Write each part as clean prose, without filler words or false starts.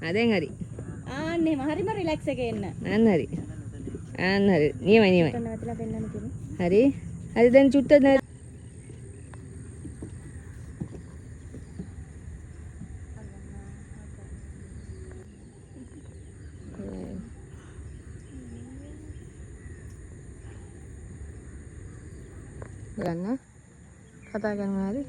දැන් හරි. ආන්නේ හරිම රිලැක්ස් එකේ එන්න. අන්න හරි. අන්න හරි. නියමයි. නැවතලා පෙන්නන්න තියෙන්නේ. හරි. හරි දැන් චුට්ටක් ගන්න. කතා කරනවා හරි.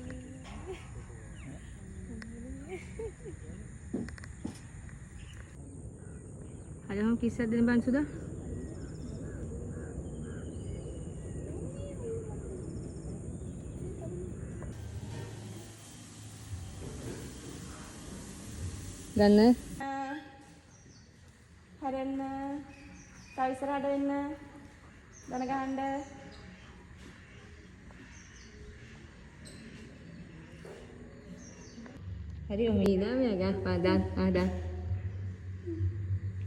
හරි මම කිස්සක් දෙන්න බං සුදා. ගන්න. හැරෙන්න. තව ඉස්සරහට වෙන්න. දන ගහන්න. හරි ඔමීනා මෙයා ගන්න දාන්න.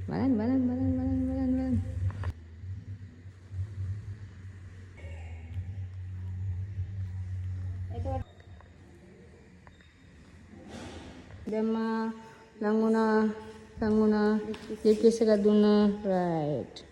බලන්න. දැම්මා ලං වුණා ලිප් කිස් එකක් දුන්නා රයිට්